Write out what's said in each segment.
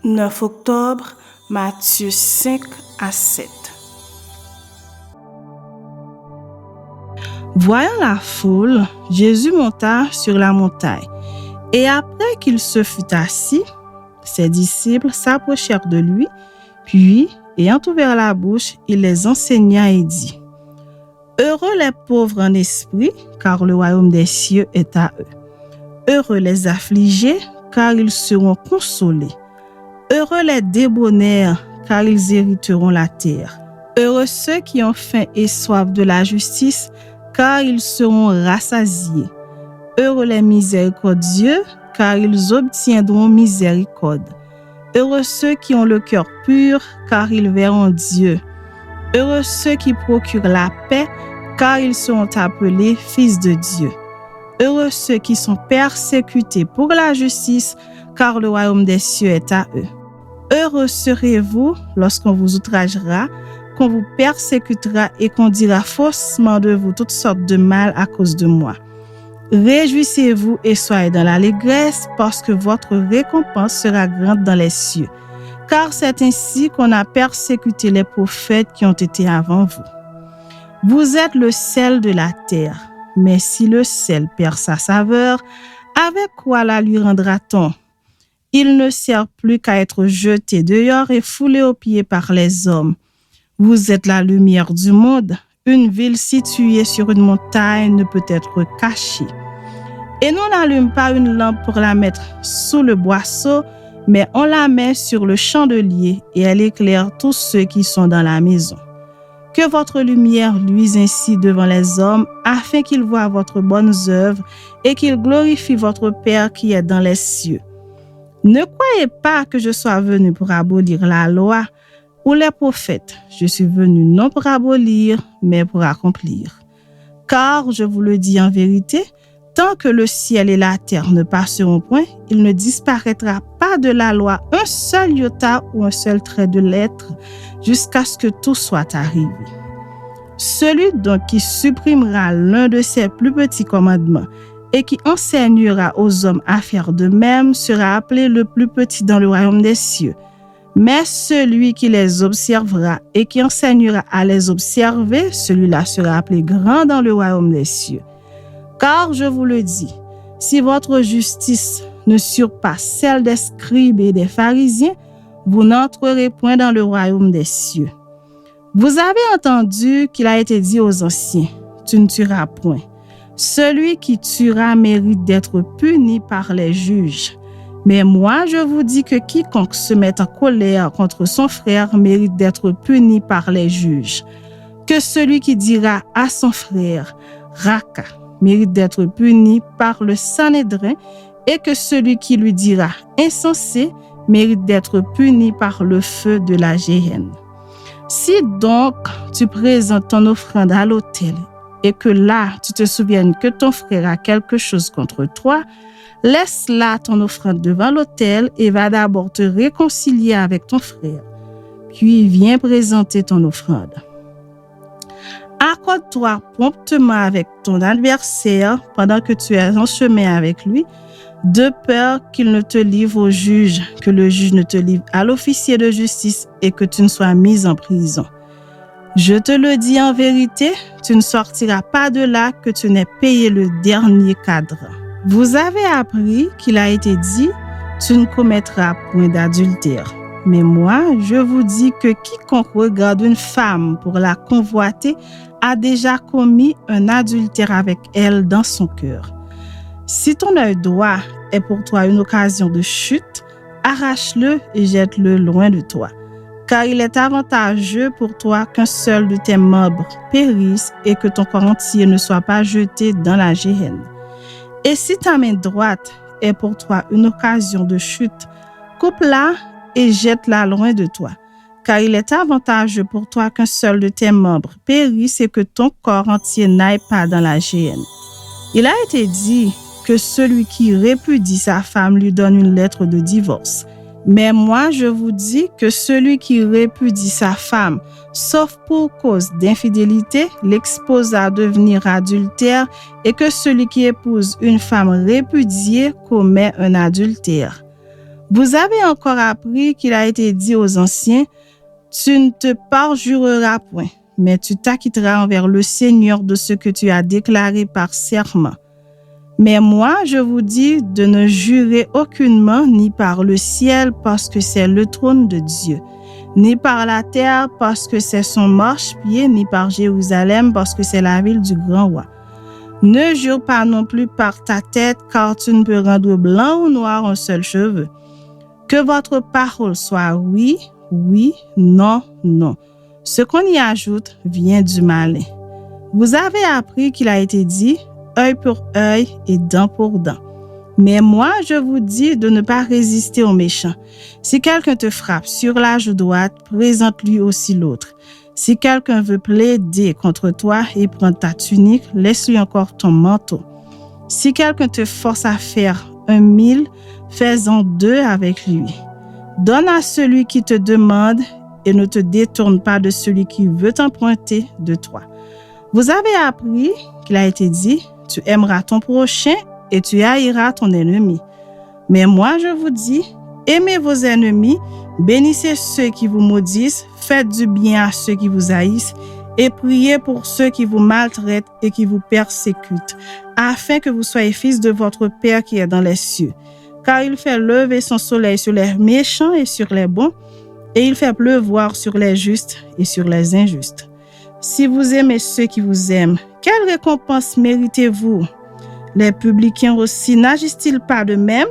9 octobre, Matthieu 5 à 7. Voyant la foule, Jésus monta sur la montagne. Et après qu'il se fut assis, ses disciples s'approchèrent de lui, puis, ayant ouvert la bouche, il les enseigna et dit : Heureux les pauvres en esprit, car le royaume des cieux est à eux. Heureux les affligés, car ils seront consolés. Heureux les débonnaires, car ils hériteront la terre. Heureux ceux qui ont faim et soif de la justice, car ils seront rassasiés. Heureux les miséricordieux, car ils obtiendront miséricorde. Heureux ceux qui ont le cœur pur, car ils verront Dieu. Heureux ceux qui procurent la paix, car ils seront appelés fils de Dieu. Heureux ceux qui sont persécutés pour la justice, car le royaume des cieux est à eux. Heureux serez-vous lorsqu'on vous outragera, qu'on vous persécutera et qu'on dira faussement de vous toutes sortes de mal à cause de moi. Réjouissez-vous et soyez dans l'allégresse, parce que votre récompense sera grande dans les cieux. Car c'est ainsi qu'on a persécuté les prophètes qui ont été avant vous. Vous êtes le sel de la terre, mais si le sel perd sa saveur, avec quoi la lui rendra-t-on? Il ne sert plus qu'à être jeté dehors et foulé aux pieds par les hommes. Vous êtes la lumière du monde. Une ville située sur une montagne ne peut être cachée. Et nous n'allumons pas une lampe pour la mettre sous le boisseau, mais on la met sur le chandelier et elle éclaire tous ceux qui sont dans la maison. Que votre lumière luise ainsi devant les hommes, afin qu'ils voient votre bonnes œuvres et qu'ils glorifient votre Père qui est dans les cieux. Ne croyez pas que je sois venu pour abolir la loi ou les prophètes. Je suis venu non pour abolir, mais pour accomplir. Car, je vous le dis en vérité, tant que le ciel et la terre ne passeront point, il ne disparaîtra pas de la loi un seul iota ou un seul trait de lettre, jusqu'à ce que tout soit arrivé. Celui donc qui supprimera l'un de ces plus petits commandements et qui enseignera aux hommes à faire de même sera appelé le plus petit dans le royaume des cieux. Mais celui qui les observera et qui enseignera à les observer, celui-là sera appelé grand dans le royaume des cieux. Car je vous le dis, si votre justice ne surpasse celle des scribes et des pharisiens, vous n'entrerez point dans le royaume des cieux. Vous avez entendu qu'il a été dit aux anciens, tu ne tueras point. Celui qui tuera mérite d'être puni par les juges. Mais moi, je vous dis que quiconque se met en colère contre son frère mérite d'être puni par les juges. Que celui qui dira à son frère, Raka, mérite d'être puni par le Sanhédrin, et que celui qui lui dira, insensé, mérite d'être puni par le feu de la géhenne. Si donc tu présentes ton offrande à l'autel, et que là, tu te souviennes que ton frère a quelque chose contre toi, laisse là ton offrande devant l'autel et va d'abord te réconcilier avec ton frère. Puis viens présenter ton offrande. Accorde-toi promptement avec ton adversaire pendant que tu es en chemin avec lui, de peur qu'il ne te livre au juge, que le juge ne te livre à l'officier de justice et que tu ne sois mis en prison. Je te le dis en vérité, tu ne sortiras pas de là que tu n'aies payé le dernier cadran. Vous avez appris qu'il a été dit, tu ne commettras point d'adultère. Mais moi, je vous dis que quiconque regarde une femme pour la convoiter a déjà commis un adultère avec elle dans son cœur. Si ton œil droit est pour toi une occasion de chute, arrache-le et jette-le loin de toi. Car il est avantageux pour toi qu'un seul de tes membres périsse et que ton corps entier ne soit pas jeté dans la géhenne. Et si ta main droite est pour toi une occasion de chute, coupe-la et jette-la loin de toi. Car il est avantageux pour toi qu'un seul de tes membres périsse et que ton corps entier n'aille pas dans la géhenne. Il a été dit que celui qui répudie sa femme lui donne une lettre de divorce. Mais moi, je vous dis que celui qui répudie sa femme, sauf pour cause d'infidélité, l'expose à devenir adultère et que celui qui épouse une femme répudiée commet un adultère. Vous avez encore appris qu'il a été dit aux anciens, « Tu ne te parjureras point, mais tu t'acquitteras envers le Seigneur de ce que tu as déclaré par serment. » Mais moi, je vous dis de ne jurer aucunement, ni par le ciel, parce que c'est le trône de Dieu, ni par la terre, parce que c'est son marchepied, ni par Jérusalem, parce que c'est la ville du grand roi. Ne jure pas non plus par ta tête, car tu ne peux rendre blanc ou noir un seul cheveu. Que votre parole soit oui, oui, non, non. Ce qu'on y ajoute vient du malin. Vous avez appris qu'il a été dit « œil pour œil et dent pour dent ». Mais moi, je vous dis de ne pas résister aux méchants. Si quelqu'un te frappe sur la joue droite, présente-lui aussi l'autre. Si quelqu'un veut plaider contre toi et prendre ta tunique, laisse-lui encore ton manteau. Si quelqu'un te force à faire 1 000, fais-en 2 avec lui. Donne à celui qui te demande et ne te détourne pas de celui qui veut t'emprunter de toi. Vous avez appris qu'il a été dit, tu aimeras ton prochain et tu haïras ton ennemi. Mais moi, je vous dis, aimez vos ennemis, bénissez ceux qui vous maudissent, faites du bien à ceux qui vous haïssent et priez pour ceux qui vous maltraitent et qui vous persécutent, afin que vous soyez fils de votre Père qui est dans les cieux. Car il fait lever son soleil sur les méchants et sur les bons, et il fait pleuvoir sur les justes et sur les injustes. Si vous aimez ceux qui vous aiment, quelle récompense méritez-vous? Les publicains aussi n'agissent-ils pas de même?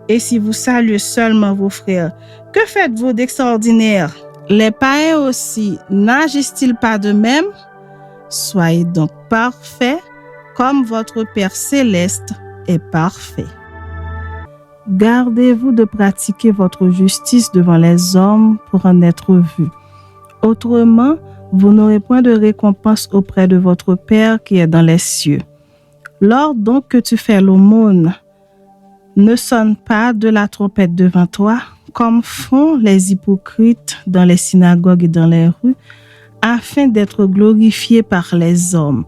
Et si vous saluez seulement vos frères, que faites-vous d'extraordinaire? Les païens aussi n'agissent-ils pas de même? Soyez donc parfaits, comme votre Père céleste est parfait. Gardez-vous de pratiquer votre justice devant les hommes pour en être vu. Autrement, vous n'aurez point de récompense auprès de votre Père qui est dans les cieux. Lors donc que tu fais l'aumône, ne sonne pas de la trompette devant toi, comme font les hypocrites dans les synagogues et dans les rues, afin d'être glorifiés par les hommes.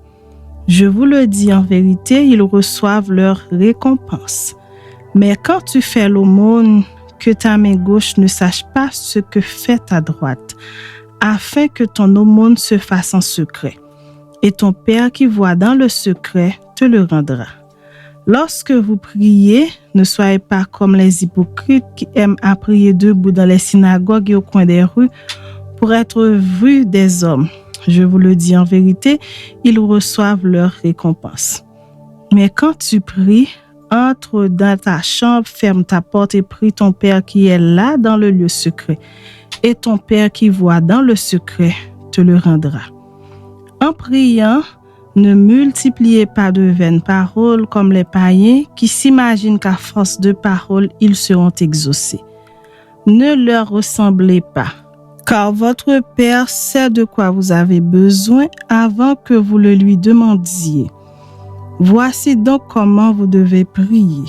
Je vous le dis en vérité, ils reçoivent leur récompense. Mais quand tu fais l'aumône, que ta main gauche ne sache pas ce que fait ta droite, afin que ton aumône se fasse en secret. Et ton Père qui voit dans le secret te le rendra. Lorsque vous priez, ne soyez pas comme les hypocrites qui aiment à prier debout dans les synagogues et au coin des rues pour être vus des hommes. Je vous le dis en vérité, ils reçoivent leur récompense. Mais quand tu pries, entre dans ta chambre, ferme ta porte et prie ton Père qui est là dans le lieu secret. Et ton Père qui voit dans le secret te le rendra. En priant, ne multipliez pas de vaines paroles comme les païens qui s'imaginent qu'à force de paroles, ils seront exaucés. Ne leur ressemblez pas, car votre Père sait de quoi vous avez besoin avant que vous le lui demandiez. Voici donc comment vous devez prier.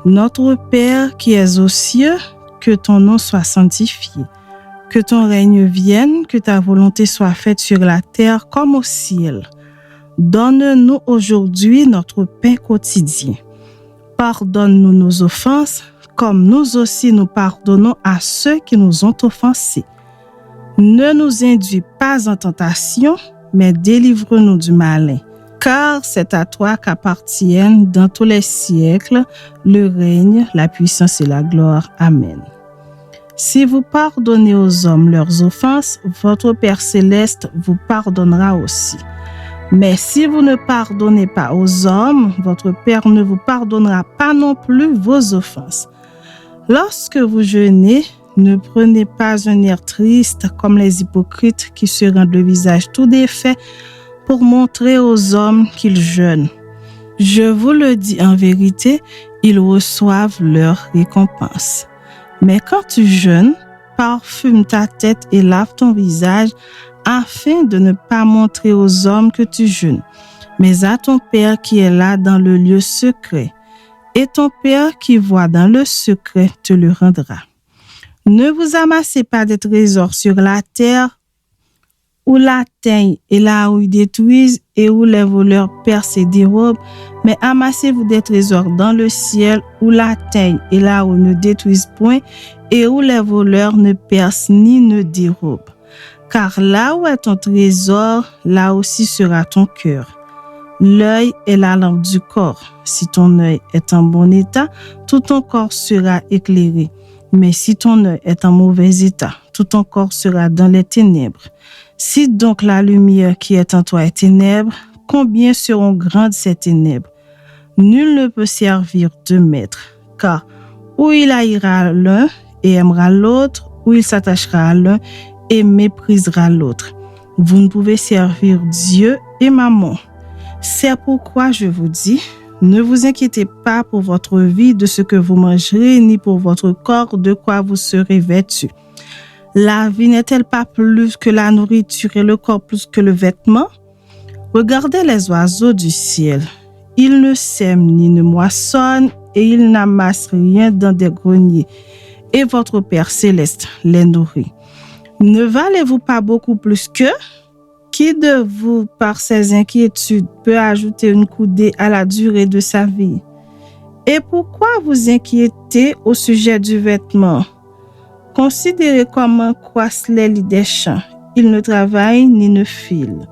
Notre Père qui es aux cieux, que ton nom soit sanctifié, que ton règne vienne, que ta volonté soit faite sur la terre comme au ciel. Donne-nous aujourd'hui notre pain quotidien. Pardonne-nous nos offenses, comme nous aussi nous pardonnons à ceux qui nous ont offensés. Ne nous induis pas en tentation, mais délivre-nous du malin. Car c'est à toi qu'appartiennent dans tous les siècles le règne, la puissance et la gloire. Amen. Si vous pardonnez aux hommes leurs offenses, votre Père céleste vous pardonnera aussi. Mais si vous ne pardonnez pas aux hommes, votre Père ne vous pardonnera pas non plus vos offenses. Lorsque vous jeûnez, ne prenez pas un air triste comme les hypocrites qui se rendent le visage tout défait pour montrer aux hommes qu'ils jeûnent. Je vous le dis en vérité, ils reçoivent leur récompense. Mais quand tu jeûnes, parfume ta tête et lave ton visage afin de ne pas montrer aux hommes que tu jeûnes, mais à ton Père qui est là dans le lieu secret. Et ton Père qui voit dans le secret te le rendra. Ne vous amassez pas des trésors sur la terre où la teigne et la houille détruisent et où les voleurs percent et dérobent, mais amassez-vous des trésors dans le ciel où la teigne et la houille ne détruisent point et où les voleurs ne percent ni ne dérobent. Car là où est ton trésor, là aussi sera ton cœur. L'œil est la lampe du corps. Si ton œil est en bon état, tout ton corps sera éclairé. Mais si ton œil est en mauvais état, tout ton corps sera dans les ténèbres. Si donc la lumière qui est en toi est ténèbres, combien seront grandes ces ténèbres? Nul ne peut servir deux maîtres, car ou il haïra l'un et aimera l'autre, ou il s'attachera à l'un et méprisera l'autre. Vous ne pouvez servir Dieu et Mammon. C'est pourquoi je vous dis, ne vous inquiétez pas pour votre vie de ce que vous mangerez, ni pour votre corps de quoi vous serez vêtus. La vie n'est-elle pas plus que la nourriture et le corps plus que le vêtement? Regardez les oiseaux du ciel. Ils ne sèment ni ne moissonnent et ils n'amassent rien dans des greniers. Et votre Père céleste les nourrit. Ne valez-vous pas beaucoup plus qu'eux? Qui de vous, par ses inquiétudes, peut ajouter une coudée à la durée de sa vie? Et pourquoi vous inquiétez au sujet du vêtement? Considérez comment croissent les lys des champs. Ils ne travaillent ni ne filent.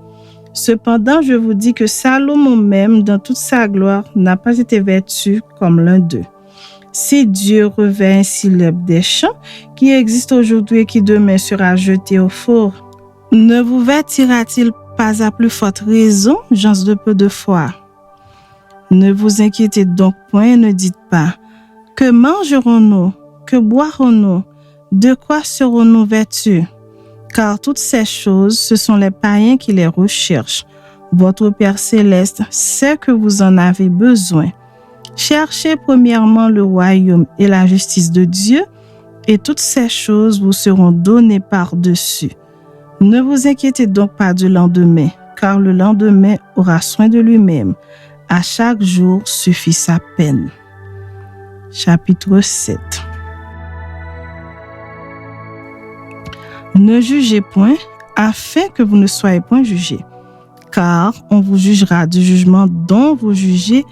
Cependant, je vous dis que Salomon même, dans toute sa gloire, n'a pas été vêtu comme l'un d'eux. Si Dieu revêt ainsi l'herbe des champs, qui existe aujourd'hui et qui demain sera jetée au four, ne vous vêtira-t-il pas à plus forte raison, gens de peu de foi? Ne vous inquiétez donc point et ne dites pas, que mangerons-nous, que boirons-nous, de quoi serons-nous vêtus? Car toutes ces choses, ce sont les païens qui les recherchent. Votre Père céleste sait que vous en avez besoin. Cherchez premièrement le royaume et la justice de Dieu, et toutes ces choses vous seront données par-dessus. Ne vous inquiétez donc pas du lendemain, car le lendemain aura soin de lui-même. À chaque jour suffit sa peine. Chapitre 7. Ne jugez point, afin que vous ne soyez point jugés, car on vous jugera du jugement dont vous jugez,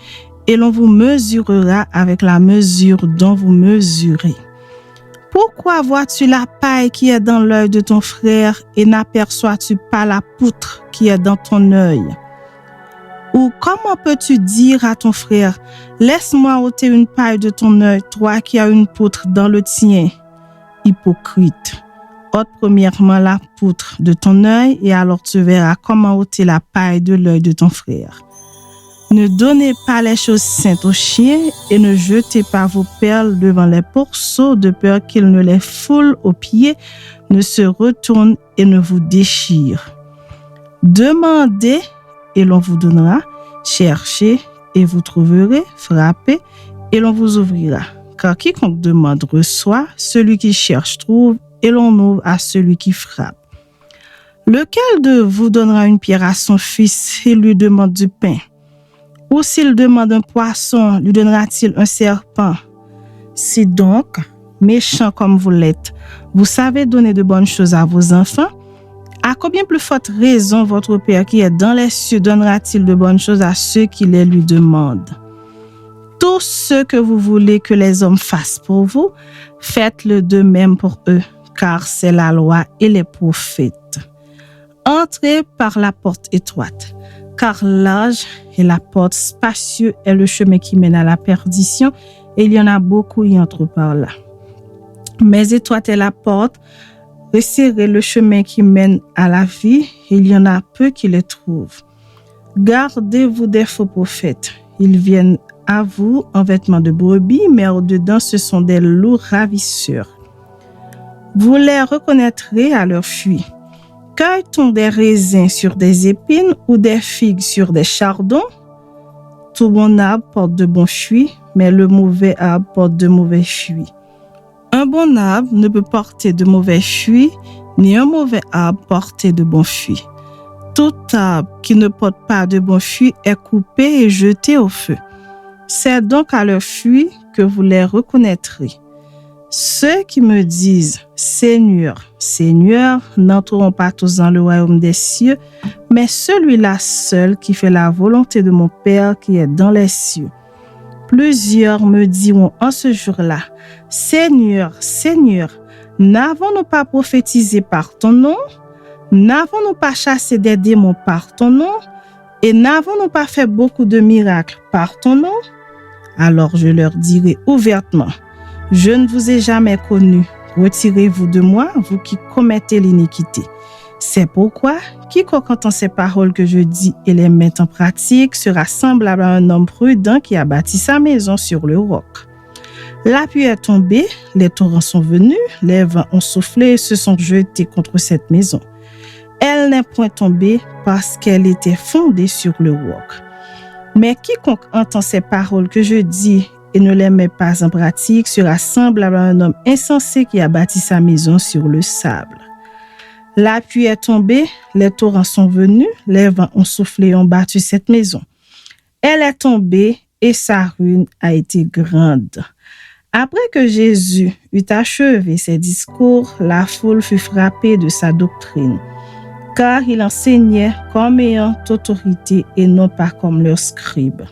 et l'on vous mesurera avec la mesure dont vous mesurez. Pourquoi vois-tu la paille qui est dans l'œil de ton frère et n'aperçois-tu pas la poutre qui est dans ton œil? Ou comment peux-tu dire à ton frère, laisse-moi ôter une paille de ton œil, toi qui as une poutre dans le tien? Hypocrite, ôte premièrement la poutre de ton œil et alors tu verras comment ôter la paille de l'œil de ton frère. Ne donnez pas les choses saintes aux chiens et ne jetez pas vos perles devant les pourceaux de peur qu'ils ne les foulent aux pieds, ne se retournent et ne vous déchirent. Demandez et l'on vous donnera, cherchez et vous trouverez, frappez et l'on vous ouvrira. Car quiconque demande reçoit, celui qui cherche trouve et l'on ouvre à celui qui frappe. Lequel de vous donnera une pierre à son fils et lui demande du pain? Ou s'il demande un poisson, lui donnera-t-il un serpent? Si donc, méchants comme vous l'êtes, vous savez donner de bonnes choses à vos enfants, à combien plus forte raison votre Père qui est dans les cieux donnera-t-il de bonnes choses à ceux qui les lui demandent? Tout ce que vous voulez que les hommes fassent pour vous, faites-le de même pour eux, car c'est la loi et les prophètes. Entrez par la porte étroite, car large est la porte, spacieux est le chemin qui mène à la perdition, et il y en a beaucoup qui entrent par là. Mais étroite est la porte, resserrez le chemin qui mène à la vie, et il y en a peu qui le trouvent. Gardez-vous des faux prophètes. Ils viennent à vous en vêtements de brebis, mais au-dedans ce sont des loups ravisseurs. Vous les reconnaîtrez à leurs fruits. Cueille-t-on des raisins sur des épines ou des figues sur des chardons? Tout bon arbre porte de bons fruits, mais le mauvais arbre porte de mauvais fruits. Un bon arbre ne peut porter de mauvais fruits, ni un mauvais arbre porter de bons fruits. Tout arbre qui ne porte pas de bons fruits est coupé et jeté au feu. C'est donc à leurs fruits que vous les reconnaîtrez. Ceux qui me disent Seigneur, Seigneur, n'entreront pas tous dans le royaume des cieux, mais celui-là seul qui fait la volonté de mon Père qui est dans les cieux. Plusieurs me diront en ce jour-là, Seigneur, Seigneur, n'avons-nous pas prophétisé par ton nom? N'avons-nous pas chassé des démons par ton nom? Et n'avons-nous pas fait beaucoup de miracles par ton nom? Alors je leur dirai ouvertement, je ne vous ai jamais connu. Retirez-vous de moi, vous qui commettez l'iniquité. C'est pourquoi, quiconque entend ces paroles que je dis et les met en pratique sera semblable à un homme prudent qui a bâti sa maison sur le roc. La pluie est tombée, les torrents sont venus, les vents ont soufflé et se sont jetés contre cette maison. Elle n'est point tombée parce qu'elle était fondée sur le roc. Mais quiconque entend ces paroles que je dis et ne les met pas en pratique sera semblable à un homme insensé qui a bâti sa maison sur le sable. La pluie est tombée, les torrents sont venus, les vents ont soufflé et ont battu cette maison. Elle est tombée et sa ruine a été grande. Après que Jésus eut achevé ses discours, la foule fut frappée de sa doctrine, car il enseignait comme ayant autorité et non pas comme leurs scribes.